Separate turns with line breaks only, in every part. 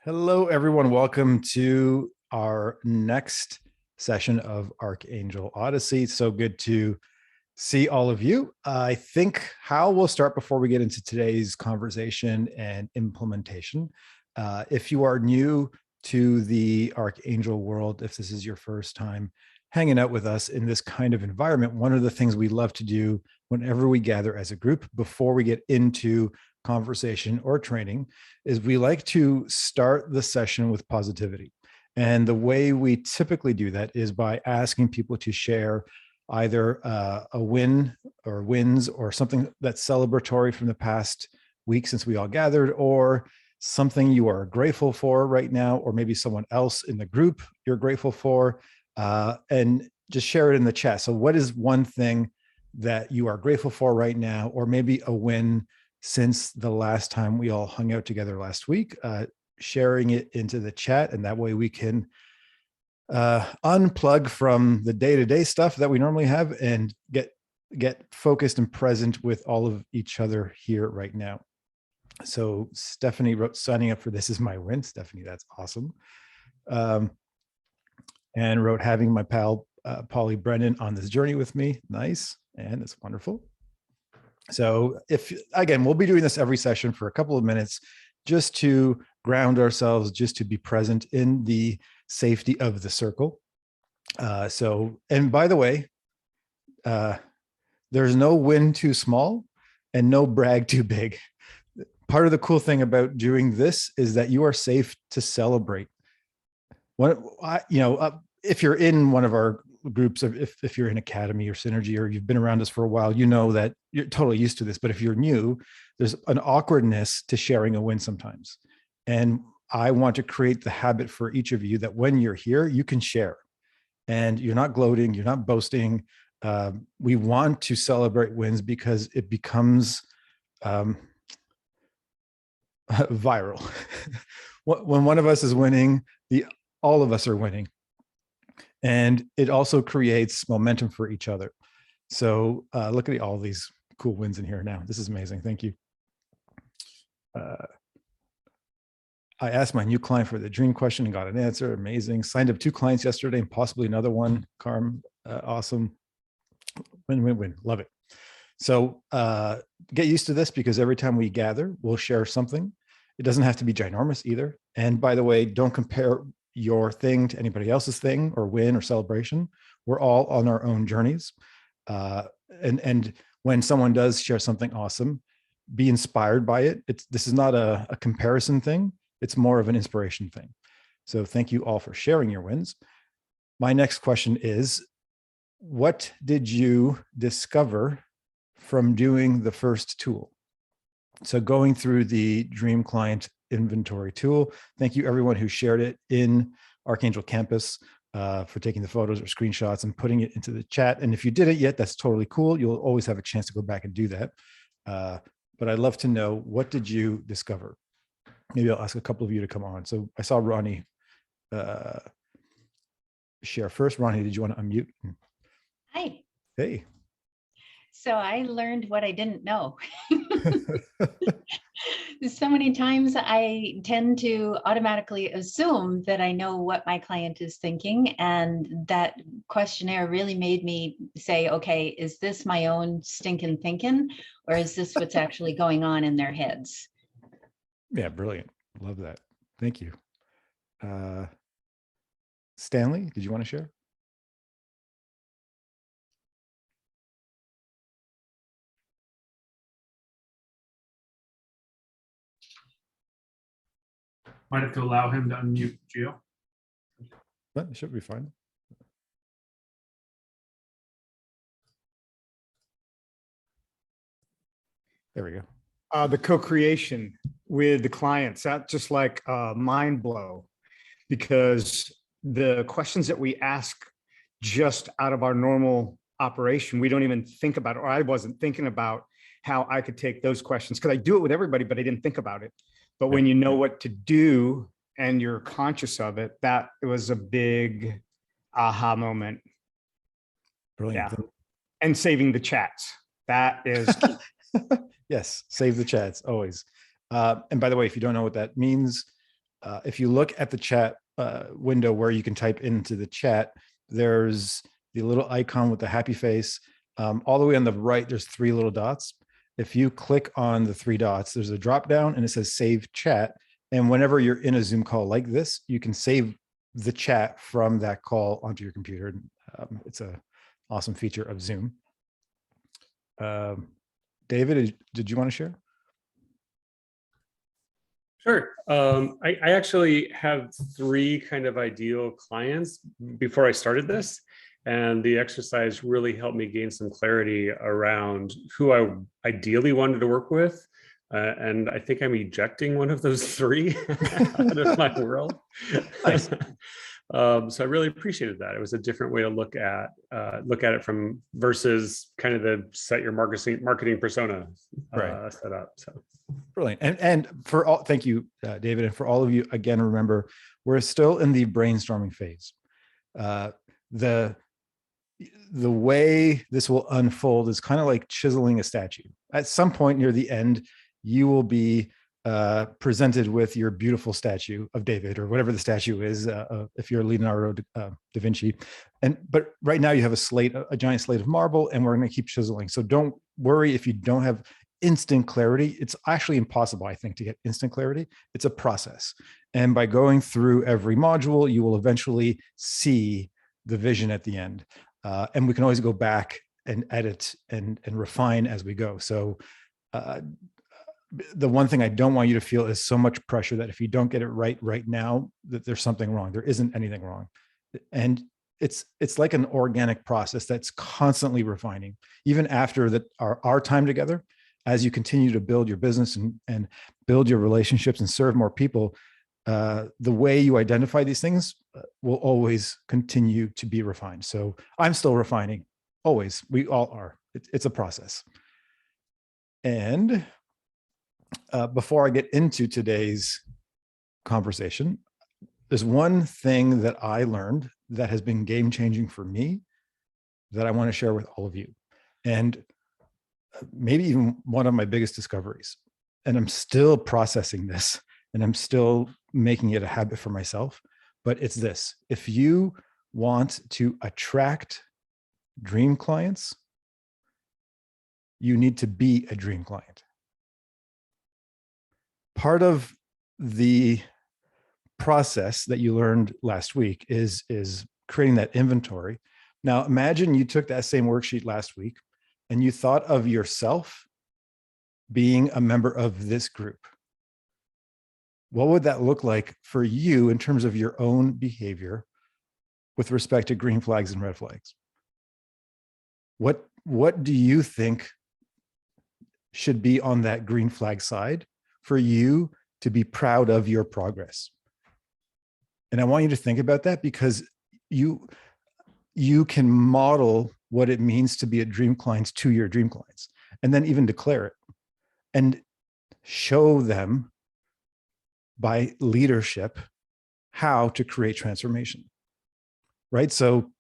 Hello, everyone. Welcome to our next session of Archangel Odyssey. It's so good to see all of you. I think how we'll start before we get into today's conversation and implementation. If you are new to the Archangel world, if this is your first time hanging out with us in this kind of environment, one of the things we love to do whenever we gather as a group before we get into conversation or training is we like to start the session with positivity. And the way we typically do that is by asking people to share either a win or wins or something that's celebratory from the past week since we all gathered, or something you are grateful for right now, or maybe someone else in the group you're grateful for, and just share it in the chat. So what is one thing that you are grateful for right now, or maybe a win since the last time we all hung out together last week, sharing it into the chat. And that way we can unplug from the day-to-day stuff that we normally have and get focused and present with all of each other here right now. So Stephanie wrote, signing up for this is my win. Stephanie, that's awesome. And wrote, having my pal Polly Brennan on this journey with me. Nice. And it's wonderful. So again, we'll be doing this every session for a couple of minutes just to ground ourselves, just to be present in the safety of the circle. And by the way, there's no win too small and no brag too big. Part of the cool thing about doing this is that you are safe to celebrate. If you're in one of our groups, if you're in Academy or Synergy, or you've been around us for a while, you know that you're totally used to this. But if you're new, there's an awkwardness to sharing a win sometimes. And I want to create the habit for each of you that when you're here, you can share. And you're not gloating, you're not boasting. We want to celebrate wins because it becomes viral. When one of us is winning, all of us are winning. And it also creates momentum for each other. So look at all these cool wins in here now. This is amazing. Thank you. I asked my new client for the dream question and got an answer. Amazing. Signed up 2 clients yesterday and possibly another one. Carm, awesome. Win, win, win. Love it. So get used to this, because every time we gather, we'll share something. It doesn't have to be ginormous either. And by the way, don't compare your thing to anybody else's thing or win or celebration. We're all on our own journeys. And when someone does share something awesome, be inspired by it. This is not a comparison thing. It's more of an inspiration thing. So thank you all for sharing your wins. My next question is, what did you discover from doing the first tool? So going through the Dream Client Inventory tool. Thank you everyone who shared it in Archangel Campus for taking the photos or screenshots and putting it into the chat. And if you didn't yet, that's totally cool. You'll always have a chance to go back and do that. But I'd love to know, what did you discover? Maybe I'll ask a couple of you to come on. So I saw Ronnie share first. Ronnie, did you want to unmute?
Hi.
Hey.
So I learned what I didn't know. So many times I tend to automatically assume that I know what my client is thinking. And that questionnaire really made me say, okay, is this my own stinking thinking, or is this what's actually going on in their heads?
Yeah, brilliant. Love that. Thank you. Stanley, did you want to share?
Might have to allow him to unmute, Gio.
But it should be fine. There we go.
The co-creation with the clients, that's just like a mind blow, because the questions that we ask just out of our normal operation, we don't even think about it, or I wasn't thinking about how I could take those questions, because I do it with everybody, but I didn't think about it. But when you know what to do and you're conscious of it, that was a big aha moment.
Brilliant.
Yeah. And saving the chats. That is
Yes, save the chats always. And by the way, if you don't know what that means, if you look at the chat window where you can type into the chat, there's the little icon with the happy face. All the way on the right, there's 3 little dots. If you click on the 3 dots, there's a drop down and it says save chat. And whenever you're in a Zoom call like this, you can save the chat from that call onto your computer. It's an awesome feature of Zoom. David, did you want to share?
Sure. I actually have 3 kind of ideal clients before I started this. And the exercise really helped me gain some clarity around who I ideally wanted to work with. And I think I'm ejecting one of those 3 out of my world.
Nice.
So I really appreciated that. It was a different way to look at it from versus kind of the set your marketing persona set up. So
brilliant. And for all, thank you, David. And for all of you, again, remember, we're still in the brainstorming phase. The way this will unfold is kind of like chiseling a statue. At some point near the end, you will be presented with your beautiful statue of David or whatever the statue is, if you're Leonardo da Vinci. But right now you have a giant slate of marble, and we're going to keep chiseling. So don't worry if you don't have instant clarity. It's actually impossible, I think, to get instant clarity. It's a process. And by going through every module, you will eventually see the vision at the end. And we can always go back and edit and refine as we go. So the one thing I don't want you to feel is so much pressure that if you don't get it right now, that there's something wrong. There isn't anything wrong. And it's like an organic process that's constantly refining. Even after our time together, as you continue to build your business and build your relationships and serve more people, the way you identify these things will always continue to be refined. So I'm still refining, always. We all are. It's a process. And before I get into today's conversation, there's one thing that I learned that has been game-changing for me that I want to share with all of you. And maybe even one of my biggest discoveries. And I'm still processing this, and I'm still making it a habit for myself. But it's this: if you want to attract dream clients, you need to be a dream client. Part of the process that you learned last week is creating that inventory. Now, imagine you took that same worksheet last week and you thought of yourself being a member of this group. What would that look like for you in terms of your own behavior with respect to green flags and red flags? What do you think should be on that green flag side for you to be proud of your progress? And I want you to think about that, because you can model what it means to be a dream client to your dream clients, and then even declare it and show them by leadership how to create transformation, right? So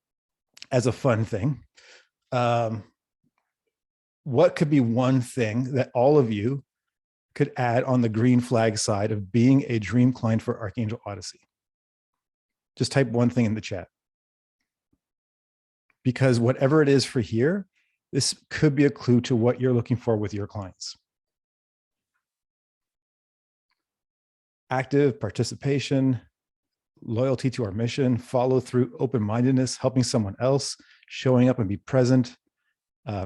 as a fun thing, what could be one thing that all of you could add on the green flag side of being a dream client for Archangel Odyssey? Just type one thing in the chat. Because whatever it is for here, this could be a clue to what you're looking for with your clients. Active participation, loyalty to our mission, follow through, open-mindedness, helping someone else, showing up and be present,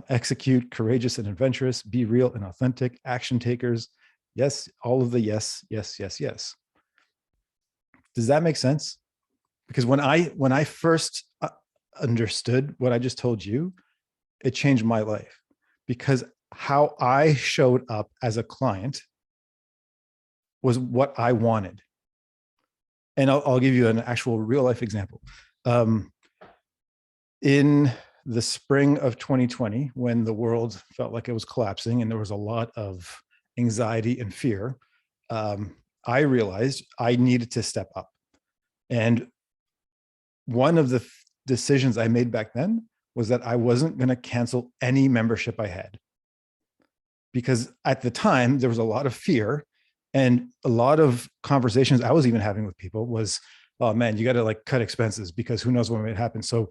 execute, courageous and adventurous, be real and authentic, action takers. Yes, all of the yes, yes, yes, yes. Does that make sense? Because when I first understood what I just told you, it changed my life, because how I showed up as a client was what I wanted. And I'll give you an actual real life example. In the spring of 2020, when the world felt like it was collapsing and there was a lot of anxiety and fear, I realized I needed to step up. And one of the decisions I made back then was that I wasn't going to cancel any membership I had. Because at the time, there was a lot of fear And a lot of conversations I was even having with people was, oh man, you got to like cut expenses because who knows when it happens. So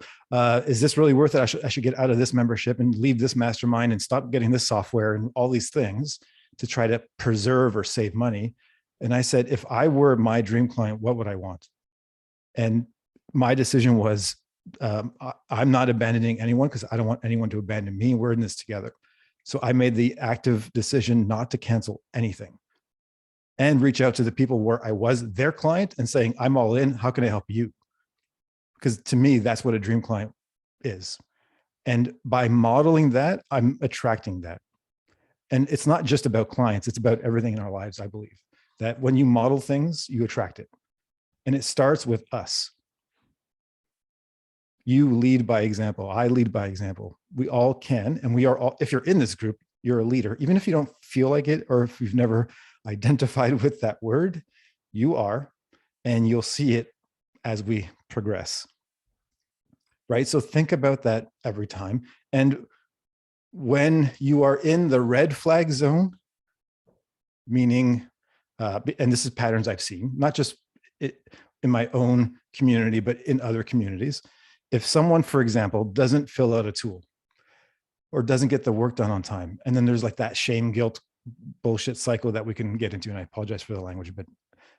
is this really worth it? I should get out of this membership and leave this mastermind and stop getting this software and all these things to try to preserve or save money. And I said, if I were my dream client, what would I want? And my decision was, I'm not abandoning anyone because I don't want anyone to abandon me. We're in this together. So I made the active decision not to cancel anything and reach out to the people where I was their client and saying, I'm all in. How can I help you? Because to me, that's what a dream client is. And by modeling that, I'm attracting that. And it's not just about clients, it's about everything in our lives, I believe. That when you model things, you attract it. And it starts with us. You lead by example. I lead by example. We all can. And we are all, if you're in this group, you're a leader. Even if you don't feel like it, or if you've never identified with that word, you are, and you'll see it as we progress. Right? So think about that every time. And when you are in the red flag zone, meaning, and this is patterns I've seen, not just in my own community, but in other communities. If someone, for example, doesn't fill out a tool or doesn't get the work done on time, and then there's like that shame, guilt, bullshit cycle that we can get into, and I apologize for the language, but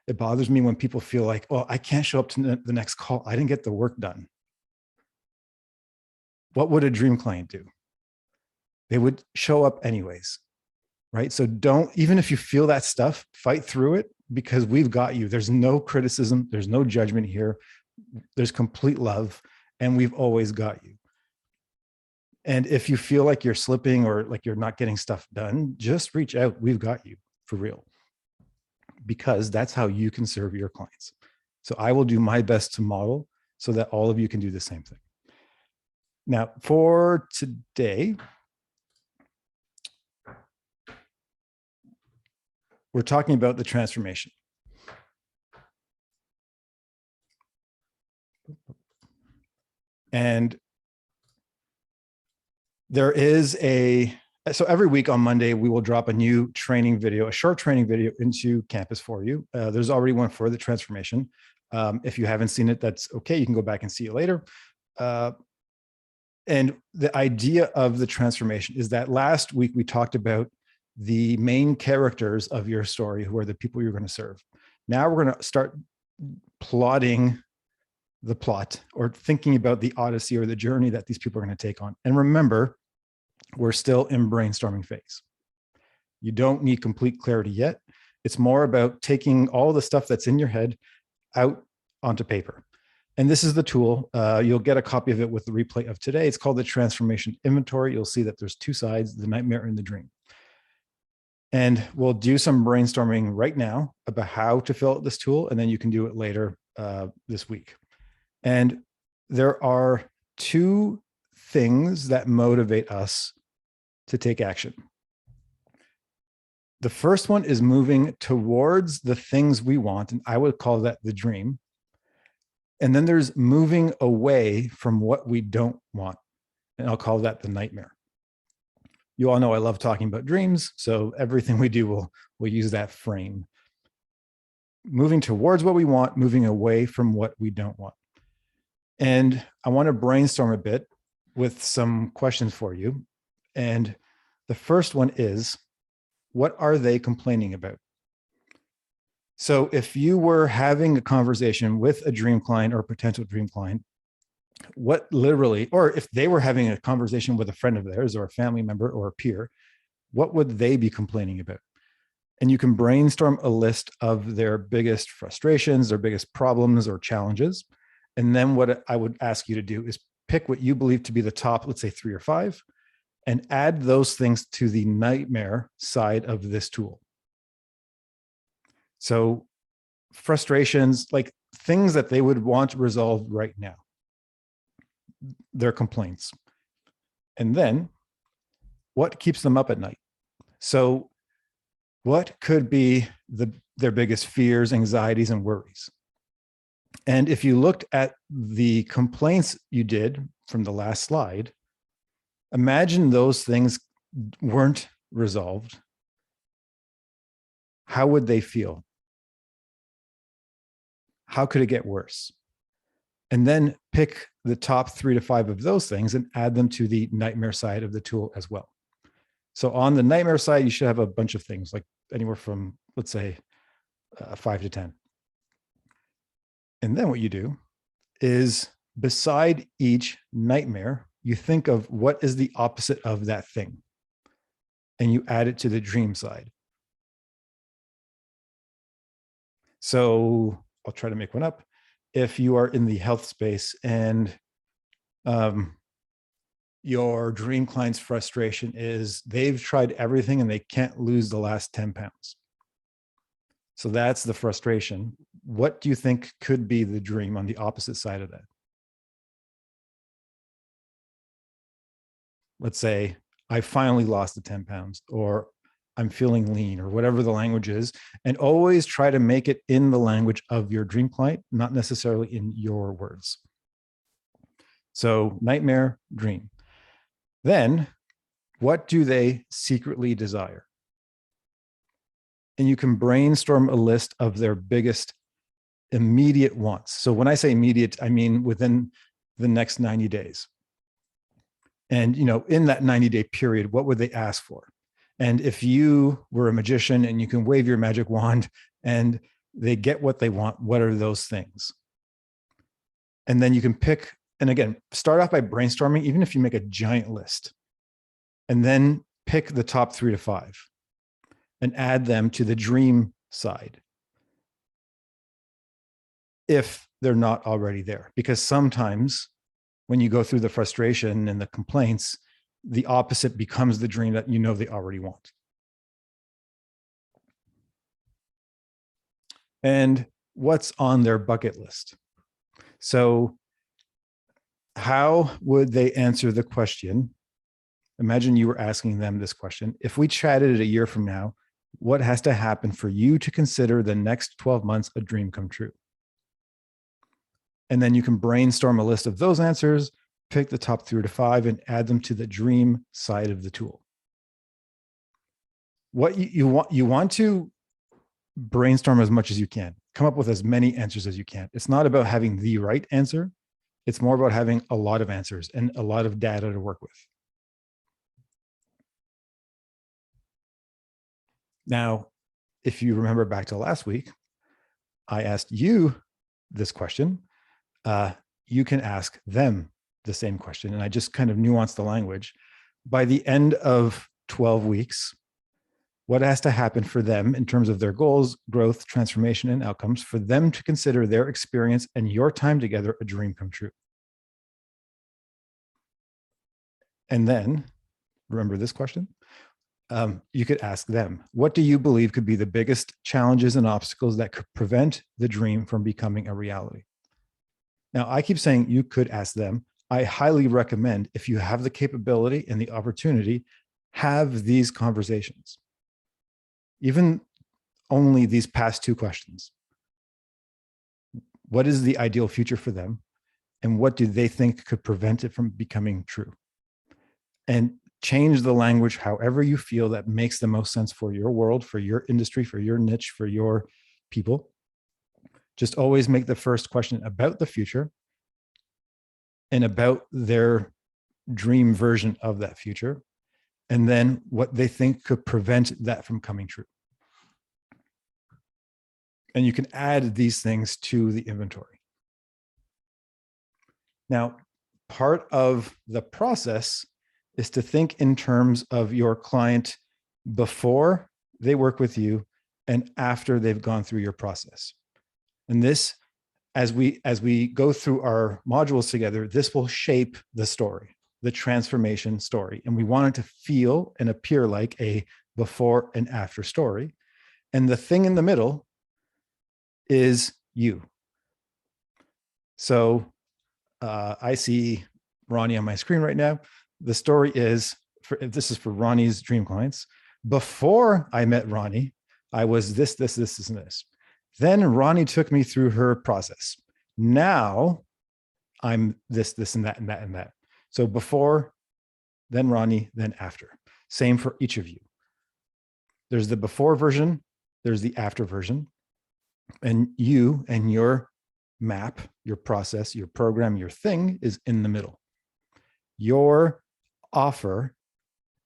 it bothers me when people feel like, oh, I can't show up to the next call. I didn't get the work done. What would a dream client do? They would show up anyways, right? So don't, even if you feel that stuff, fight through it because we've got you. There's no criticism. There's no judgment here. There's complete love, and we've always got you. And if you feel like you're slipping or like you're not getting stuff done, just reach out. We've got you for real, because that's how you can serve your clients. So I will do my best to model so that all of you can do the same thing. Now, for today, we're talking about the transformation. And there is so every week on Monday, we will drop a new training video, a short training video into Campus for you. There's already one for the transformation. If you haven't seen it, that's okay. You can go back and see it later. And the idea of the transformation is that last week we talked about the main characters of your story, who are the people you're going to serve. Now we're going to start plotting the plot, or thinking about the Odyssey or the journey that these people are going to take on. And remember, we're still in brainstorming phase. You don't need complete clarity yet. It's more about taking all the stuff that's in your head out onto paper. And this is the tool. You'll get a copy of it with the replay of today. It's called the Transformation Inventory. You'll see that there's two sides, the nightmare and the dream. And we'll do some brainstorming right now about how to fill out this tool, and then you can do it later this week. And there are two things that motivate us to take action. The first one is moving towards the things we want, and I would call that the dream. And then there's moving away from what we don't want, and I'll call that the nightmare. You all know I love talking about dreams, so everything we do will use that frame. Moving towards what we want, moving away from what we don't want. And I want to brainstorm a bit with some questions for you. And the first one is, what are they complaining about? So if you were having a conversation with a dream client or a potential dream client, what literally, or if they were having a conversation with a friend of theirs or a family member or a peer, what would they be complaining about? And you can brainstorm a list of their biggest frustrations, their biggest problems or challenges. And then what I would ask you to do is pick what you believe to be the top, let's say 3 or 5, and add those things to the nightmare side of this tool. So frustrations, like things that they would want resolved right now, their complaints. And then what keeps them up at night? So what could be their biggest fears, anxieties, and worries? And if you looked at the complaints you did from the last slide, imagine those things weren't resolved. how would they feel? How could it get worse? And then pick the top 3 to 5 of those things and add them to the nightmare side of the tool as well. So on the nightmare side, you should have a bunch of things, like anywhere from, let's say, 5 to 10. And then what you do is, beside each nightmare, you think of what is the opposite of that thing, and you add it to the dream side. So I'll try to make one up. If you are in the health space and your dream client's frustration is they've tried everything and they can't lose the last 10 pounds. So that's the frustration. What do you think could be the dream on the opposite side of that? Let's say, I finally lost the 10 pounds, or I'm feeling lean, or whatever the language is, and always try to make it in the language of your dream client, not necessarily in your words. So nightmare, dream. Then what do they secretly desire? And you can brainstorm a list of their biggest immediate wants. So when I say immediate, I mean within the next 90 days. And, in that 90-day period, what would they ask for? And if you were a magician and you can wave your magic wand and they get what they want, what are those things? And then you can pick, and again, start off by brainstorming, even if you make a giant list, and then pick the top 3 to 5 and add them to the dream side, if they're not already there. Because sometimes when you go through the frustration and the complaints, the opposite becomes the dream that they already want. And what's on their bucket list? So how would they answer the question? Imagine you were asking them this question. If we chatted a year from now, what has to happen for you to consider the next 12 months a dream come true? And then you can brainstorm a list of those answers, pick the top 3 to 5, and add them to the dream side of the tool. What you want to brainstorm as much as you can. Come up with as many answers as you can. It's not about having the right answer. It's more about having a lot of answers and a lot of data to work with. Now, if you remember back to last week, I asked you this question. You can ask them the same question. And I just kind of nuanced the language. By the end of 12 weeks, what has to happen for them in terms of their goals, growth, transformation, and outcomes for them to consider their experience and your time together a dream come true? And then, remember this question? You could ask them, what do you believe could be the biggest challenges and obstacles that could prevent the dream from becoming a reality? Now, I keep saying you could ask them. I highly recommend, if you have the capability and the opportunity, have these conversations. Even only these past 2 questions. What is the ideal future for them? And what do they think could prevent it from becoming true? And change the language however you feel that makes the most sense for your world, for your industry, for your niche, for your people. Just always make the first question about the future and about their dream version of that future, and then what they think could prevent that from coming true. And you can add these things to the inventory. Now, part of the process is to think in terms of your client before they work with you and after they've gone through your process. And this, as we go through our modules together, this will shape the story, the transformation story. And we want it to feel and appear like a before and after story. And the thing in the middle is you. So I see Ronnie on my screen right now. The story is, this is for Ronnie's dream clients. Before I met Ronnie, I was this, and this. Then Ronnie took me through her process. Now I'm this, and that. So before, then Ronnie, then after. Same for each of you. There's the before version there's the after version, and you and your map, your process, your program, your thing is in the middle. Your offer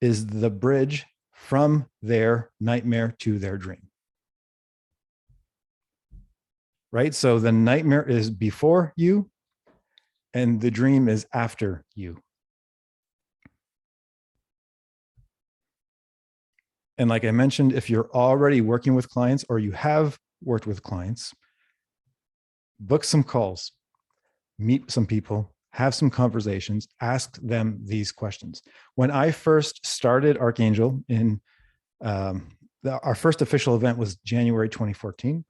is the bridge from their nightmare to their dream. Right? So the nightmare is before you, and the dream is after you. And like I mentioned, if you're already working with clients or you have worked with clients, book some calls, meet some people, have some conversations, ask them these questions. When I first started Archangel our first official event was January 2014.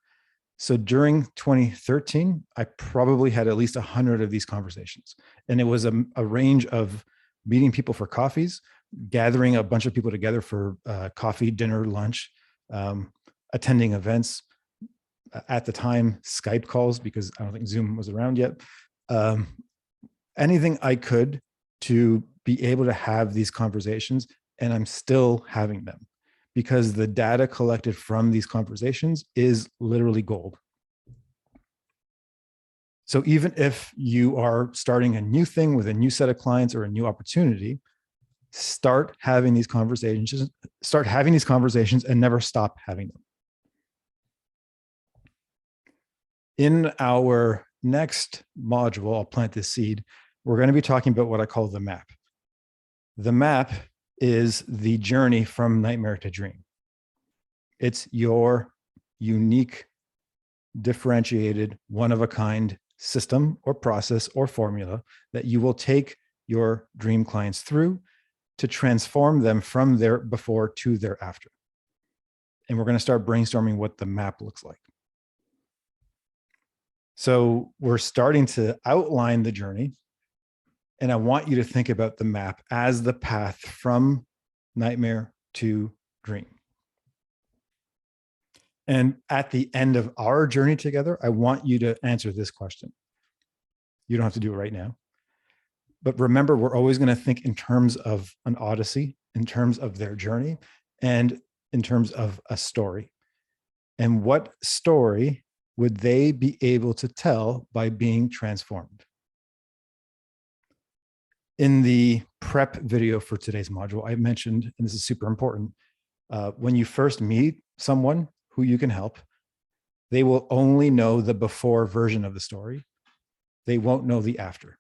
So during 2013, I probably had at least 100 of these conversations. And it was a range of meeting people for coffees, gathering a bunch of people together for coffee, dinner, lunch, attending events. At the time, Skype calls, because I don't think Zoom was around yet. Anything I could to be able to have these conversations, and I'm still having them, because the data collected from these conversations is literally gold. So even if you are starting a new thing with a new set of clients or a new opportunity, start having these conversations and never stop having them. In our next module, I'll plant this seed, we're going to be talking about what I call the map. The map is the journey from nightmare to dream. It's your unique, differentiated, one-of-a-kind system or process or formula that you will take your dream clients through to transform them from their before to their after. And we're going to start brainstorming what the map looks like. So we're starting to outline the journey, and I want you to think about the map as the path from nightmare to dream. And at the end of our journey together, I want you to answer this question. You don't have to do it right now. But remember, we're always going to think in terms of an Odyssey, in terms of their journey, and in terms of a story. And what story would they be able to tell by being transformed? In the prep video for today's module, I mentioned, and this is super important, when you first meet someone who you can help, they will only know the before version of the story. They won't know the after.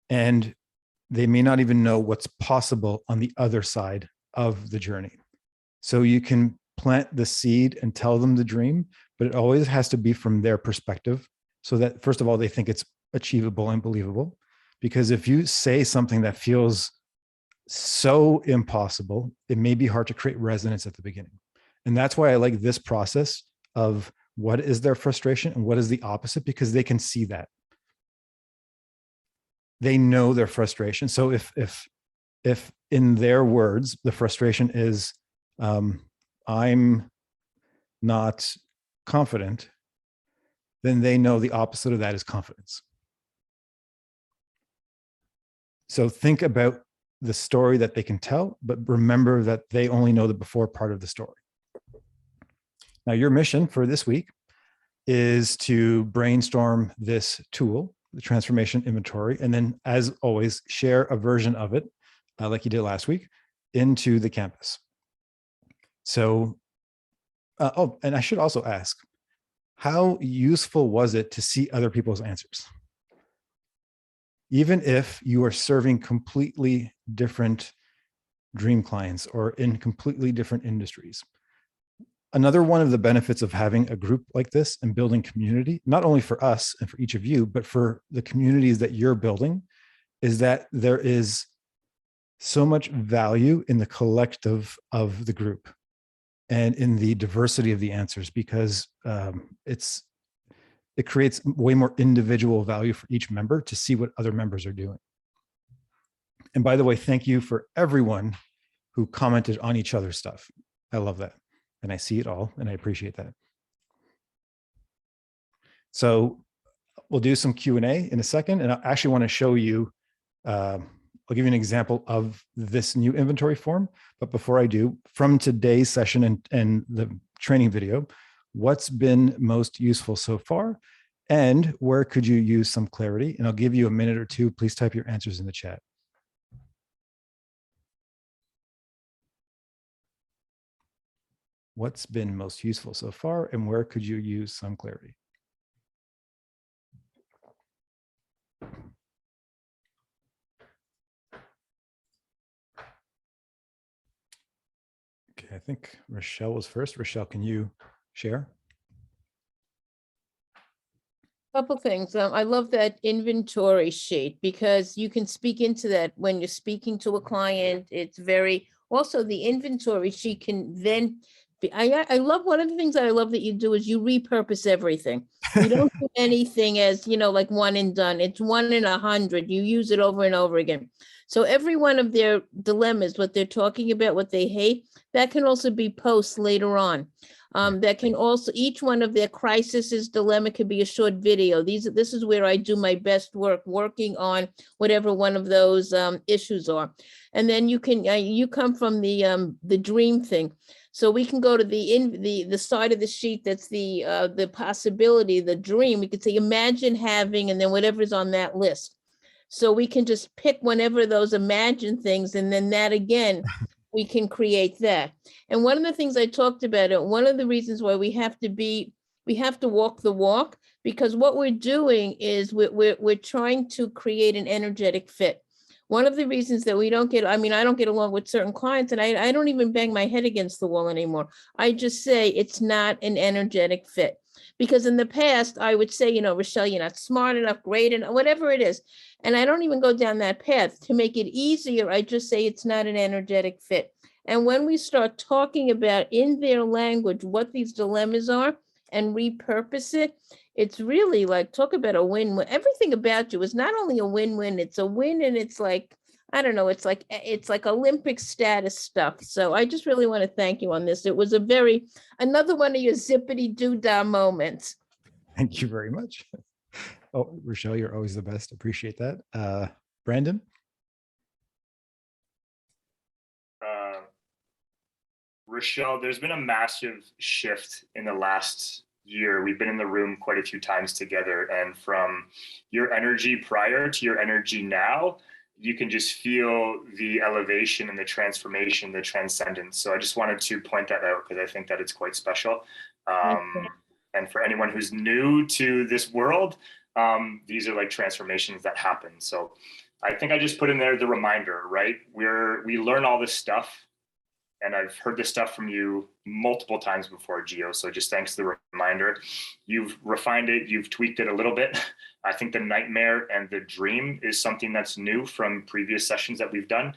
And they may not even know what's possible on the other side of the journey. So you can plant the seed and tell them the dream, but it always has to be from their perspective, so that first of all, they think it's achievable and believable. Because if you say something that feels so impossible, it may be hard to create resonance at the beginning. And that's why I like this process of what is their frustration and what is the opposite, because they can see that. They know their frustration. So if in their words, the frustration is, I'm not confident, then they know the opposite of that is confidence. So think about the story that they can tell, but remember that they only know the before part of the story. Now, your mission for this week is to brainstorm this tool, the transformation inventory, and then, as always, share a version of it, like you did last week, into the campus. So, oh, and I should also ask, how useful was it to see other people's answers? Even if you are serving completely different dream clients or in completely different industries. Another one of the benefits of having a group like this and building community, not only for us and for each of you, but for the communities that you're building, is that there is so much value in the collective of the group and in the diversity of the answers, because it creates way more individual value for each member to see what other members are doing. And by the way, thank you for everyone who commented on each other's stuff. I love that. And I see it all, and I appreciate that. So we'll do some Q&A in a second, and I actually want to show you I'll give you an example of this new inventory form. But before I do, from today's session and the training video, what's been most useful so far? And where could you use some clarity? And I'll give you a minute or two. Please type your answers in the chat. What's been most useful so far, and where could you use some clarity? Okay, I think Rochelle was first. Rochelle, can you share?
Couple things. I love that inventory sheet because you can speak into that when you're speaking to a client. It's very, also the inventory sheet can then be, I love, one of the things that I love that you do is you repurpose everything. You don't do anything as, like one and done. It's 1 in 100. You use it over and over again. So every one of their dilemmas, what they're talking about, what they hate, that can also be posts later on. That can also, each one of their crises dilemma could be a short video. This is where I do my best work, working on whatever one of those issues are. And then you can, you come from the dream thing. So we can go to the side of the sheet that's the possibility, the dream. We could say, imagine having, and then whatever's on that list. So we can just pick whenever those imagined things, and then that again, we can create that. And one of the things I talked about, one of the reasons why we have to walk the walk, because what we're doing is we're trying to create an energetic fit. One of the reasons that we don't get, I don't get along with certain clients, and I don't even bang my head against the wall anymore. I just say it's not an energetic fit. Because in the past, I would say, Rochelle, you're not smart enough, great enough, whatever it is. And I don't even go down that path. To make it easier, I just say it's not an energetic fit. And when we start talking about in their language what these dilemmas are and repurpose it, it's really like, talk about a win-win. Everything about you is not only a win-win, it's a win, and it's like, I don't know, it's like Olympic status stuff. So I just really want to thank you on this. It was another one of your zippity doo-dah moments.
Thank you very much. Oh, Rochelle, you're always the best. Appreciate that. Brandon?
Rochelle, there's been a massive shift in the last year. We've been in the room quite a few times together, and from your energy prior to your energy now, you can just feel the elevation and the transformation, the transcendence. So I just wanted to point that out because I think that it's quite special. And for anyone who's new to this world, these are like transformations that happen. So I think I just put in there the reminder, right? We learn all this stuff, and I've heard this stuff from you multiple times before, Gio. So just thanks to the reminder. You've refined it, you've tweaked it a little bit. I think the nightmare and the dream is something that's new from previous sessions that we've done.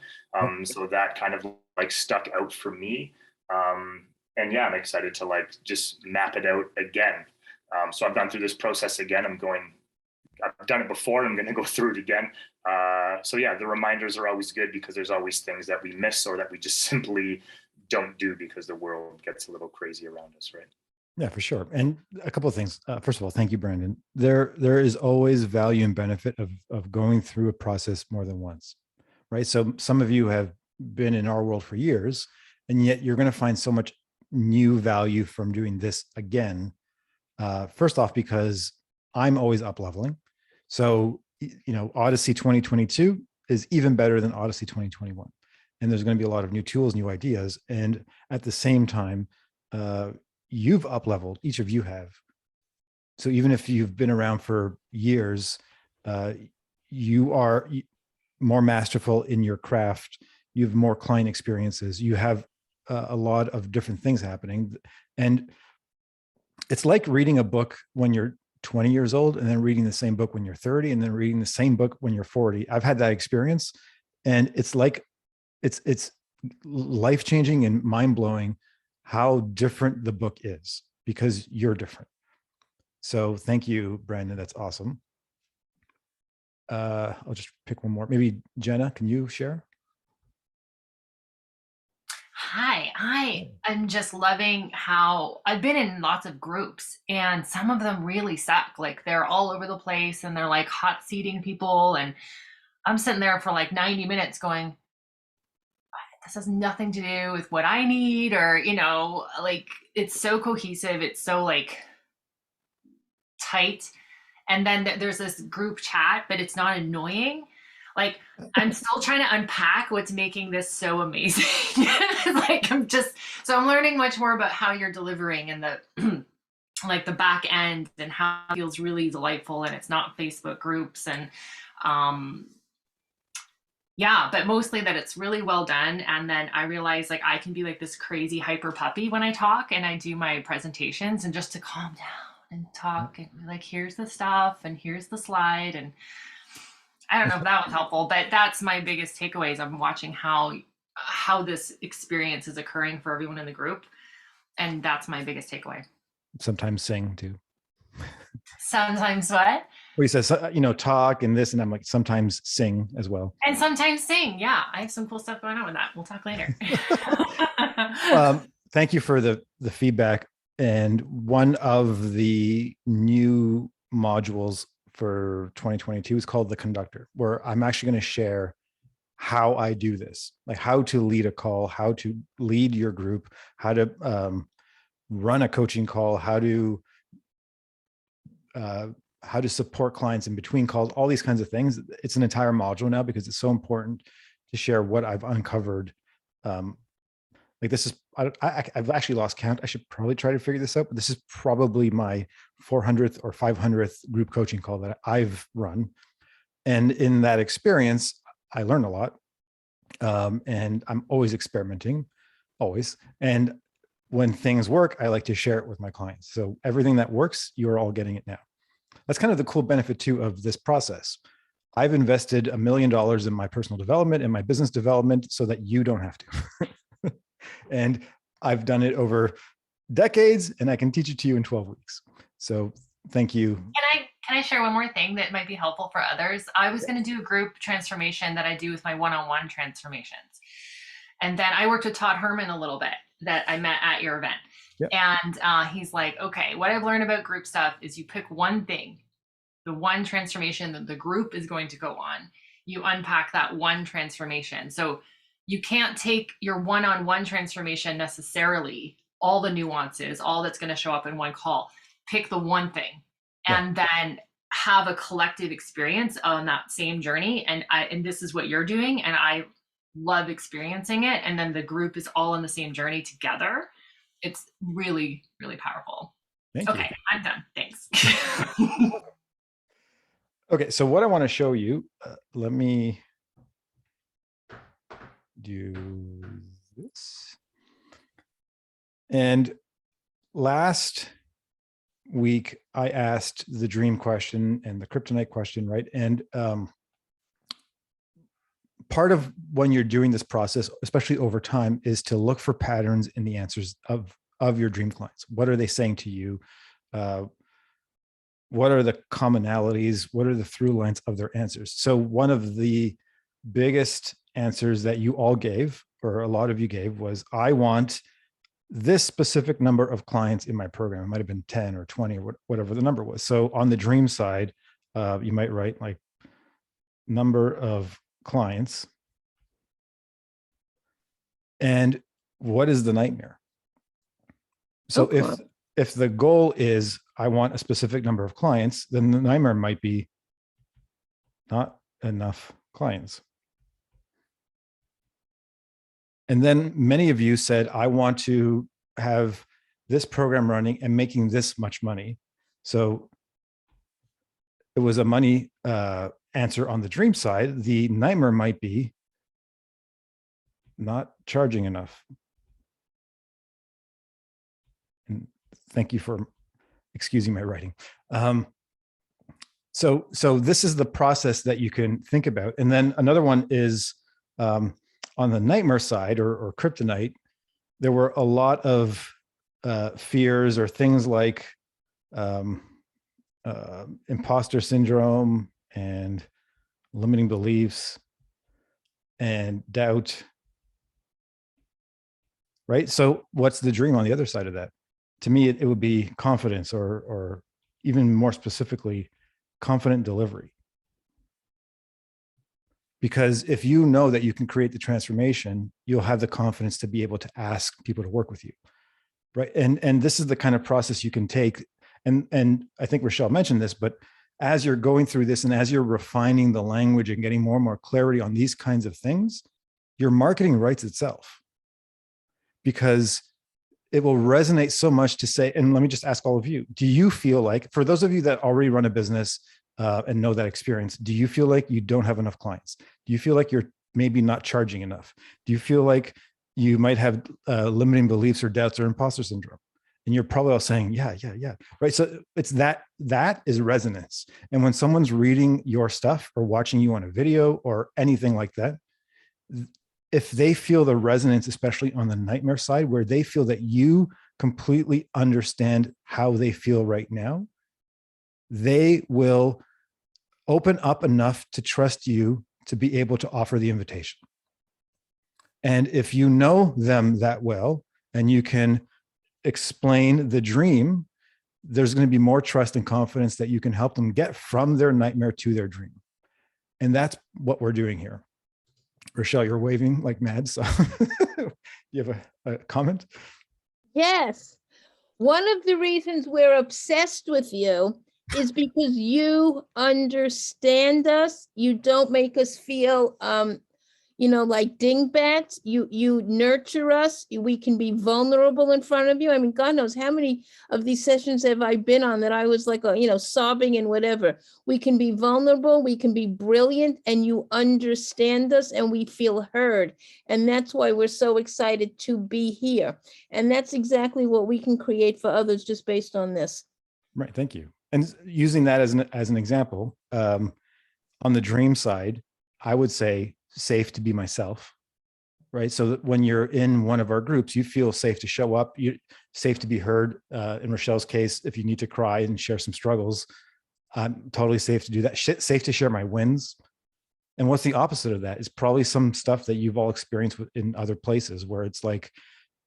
So that kind of like stuck out for me. And yeah, I'm excited to like just map it out again. So I've gone through this process again. I've done it before, and I'm going to go through it again. So yeah, the reminders are always good because there's always things that we miss or that we just simply don't do because the world gets a little crazy around us, right?
Yeah, for sure. And a couple of things. First of all, thank you, Brandon. There is always value and benefit of going through a process more than once, right? So some of you have been in our world for years, and yet you're going to find so much new value from doing this again. First off, because I'm always up leveling. So, Odyssey 2022 is even better than Odyssey 2021. And there's going to be a lot of new tools, new ideas. And at the same time, you've up leveled, each of you have. So even if you've been around for years, you are more masterful in your craft. You have more client experiences. You have a lot of different things happening. And it's like reading a book when you're 20 years old and then reading the same book when you're 30 and then reading the same book when you're 40. I've had that experience, and it's like, it's life-changing and mind-blowing how different the book is because you're different. So thank you, Brandon. That's awesome. I'll just pick one more. Maybe Jenna, can you share?
Hi, I am just loving how I've been in lots of groups, and some of them really suck. Like they're all over the place and they're like hot seating people. And I'm sitting there for like 90 minutes going, this has nothing to do with what I need, or, like, it's so cohesive. It's so like tight. And then there's this group chat, but it's not annoying. Like, I'm still trying to unpack what's making this so amazing. Like, I'm learning much more about how you're delivering and the like the back end, and how it feels really delightful, and it's not Facebook groups, and yeah, but mostly that it's really well done. And then I realize, like, I can be like this crazy hyper puppy when I talk and I do my presentations, and just to calm down and talk and be like, here's the stuff and here's the slide. And I don't know if that was helpful, but that's my biggest takeaways. I'm watching how this experience is occurring for everyone in the group. And that's my biggest takeaway.
Sometimes sing too.
Sometimes what?
Well, he says, talk and this, and I'm like, sometimes sing as well.
And sometimes sing. Yeah, I have some cool stuff going on with that. We'll talk later.
Thank you for the feedback. And one of the new modules for 2022 is called the conductor, where I'm actually going to share how I do this, like how to lead a call, how to lead your group, how to run a coaching call, how to support clients in between calls, all these kinds of things. It's an entire module now because it's so important to share what I've uncovered. Like this is, I've actually lost count. I should probably try to figure this out, but this is probably my 400th or 500th group coaching call that I've run. And in that experience, I learn a lot. And I'm always experimenting, always. And when things work, I like to share it with my clients. So everything that works, you're all getting it now. That's kind of the cool benefit too of this process. I've invested $1 million in my personal development and my business development so that you don't have to. And I've done it over decades, and I can teach it to you in 12 weeks. So thank you.
Can I share one more thing that might be helpful for others? I was going to do a group transformation that I do with my one-on-one transformations. And then I worked with Todd Herman a little bit, that I met at your event.
Yep.
And he's like, okay, what I've learned about group stuff is you pick one thing, the one transformation that the group is going to go on. You unpack that one transformation. So you can't take your one-on-one transformation necessarily, all the nuances, all that's going to show up in one call. Pick the one thing, and then have a collective experience on that same journey. And this is what you're doing, and I love experiencing it. And then the group is all on the same journey together. It's really, really powerful.
Thank
okay,
you.
I'm done. Thanks.
Okay, so what I want to show you, let me do this. And last week, I asked the dream question and the kryptonite question, right? And part of when you're doing this process, especially over time, is to look for patterns in the answers of your dream clients. What are they saying to you? What are the commonalities? What are the through lines of their answers? So one of the biggest answers that you all gave, or a lot of you gave, was, I want this specific number of clients in my program. It might have been 10 or 20 or whatever the number was. So on the dream side, you might write like number of clients. And what is the nightmare? So if the goal is, I want a specific number of clients, then the nightmare might be not enough clients. And then many of you said, I want to have this program running and making this much money. So it was a money answer on the dream side. The nightmare might be not charging enough. And thank you for excusing my writing. So this is the process that you can think about. And then another one is, on the nightmare side, or kryptonite, there were a lot of fears or things like imposter syndrome and limiting beliefs and doubt, right? So what's the dream on the other side of that? To me, it would be confidence, or even more specifically, confident delivery. Because if you know that you can create the transformation, you'll have the confidence to be able to ask people to work with you. Right. And this is the kind of process you can take. And I think Rochelle mentioned this, but as you're going through this and as you're refining the language and getting more and more clarity on these kinds of things, your marketing writes itself, because it will resonate so much to say, and let me just ask all of you, do you feel like, for those of you that already run a business and know that experience, do you feel like you don't have enough clients? Do you feel like you're maybe not charging enough? Do you feel like you might have limiting beliefs or doubts or imposter syndrome? And you're probably all saying, yeah, right? So it's that is resonance. And when someone's reading your stuff or watching you on a video or anything like that, if they feel the resonance, especially on the nightmare side, where they feel that you completely understand how they feel right now, they will open up enough to trust you to be able to offer the invitation. And if you know them that well and you can explain the dream, there's going to be more trust and confidence that you can help them get from their nightmare to their dream. And that's what we're doing here. Rochelle, you're waving like mad. So you have a comment?
Yes. One of the reasons we're obsessed with you is because you understand us. You don't make us feel, like dingbats. You nurture us. We can be vulnerable in front of you. I mean, God knows how many of these sessions have I been on that I was like, sobbing and whatever. We can be vulnerable. We can be brilliant, and you understand us, and we feel heard. And that's why we're so excited to be here. And that's exactly what we can create for others just based on this.
Right. Thank you. And using that as an example, on the dream side, I would say safe to be myself, right? So that when you're in one of our groups, you feel safe to show up, you're safe to be heard. In Rochelle's case, if you need to cry and share some struggles, I'm totally safe to do that. Safe to share my wins. And what's the opposite of that is probably some stuff that you've all experienced in other places where it's like,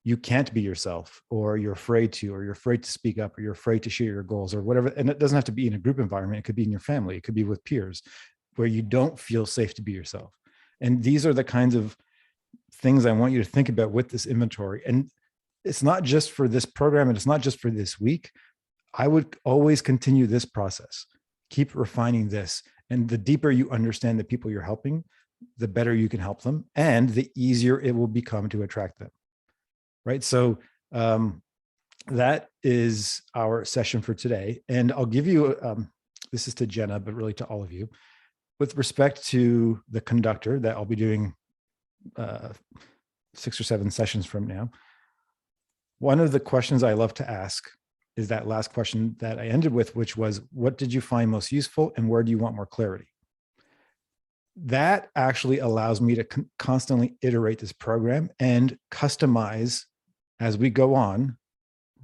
you can't be yourself, or you're afraid to, or you're afraid to speak up, or you're afraid to share your goals or whatever. And it doesn't have to be in a group environment. It could be in your family. It could be with peers where you don't feel safe to be yourself. And these are the kinds of things I want you to think about with this inventory. And it's not just for this program, and it's not just for this week. I would always continue this process. Keep refining this. And the deeper you understand the people you're helping, the better you can help them, and the easier it will become to attract them. Right. So that is our session for today. And I'll give you, this is to Jenna, but really to all of you, with respect to the conductor that I'll be doing 6 or 7 sessions from now. One of the questions I love to ask is that last question that I ended with, which was, what did you find most useful and where do you want more clarity? That actually allows me to constantly iterate this program and customize as we go on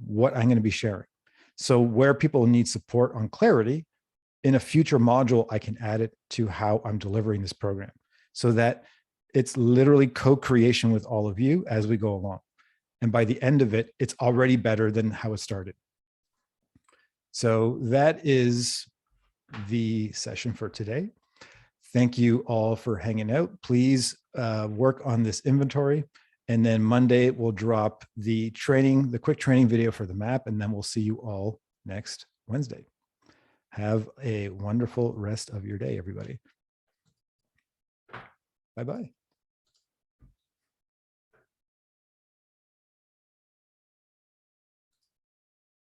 what I'm going to be sharing. So where people need support on clarity, in a future module, I can add it to how I'm delivering this program so that it's literally co-creation with all of you as we go along. And by the end of it, it's already better than how it started. So that is the session for today. Thank you all for hanging out. Please work on this inventory. And then Monday we'll drop the training, the quick training video for the map, and then we'll see you all next Wednesday. Have a wonderful rest of your day, everybody. Bye-bye.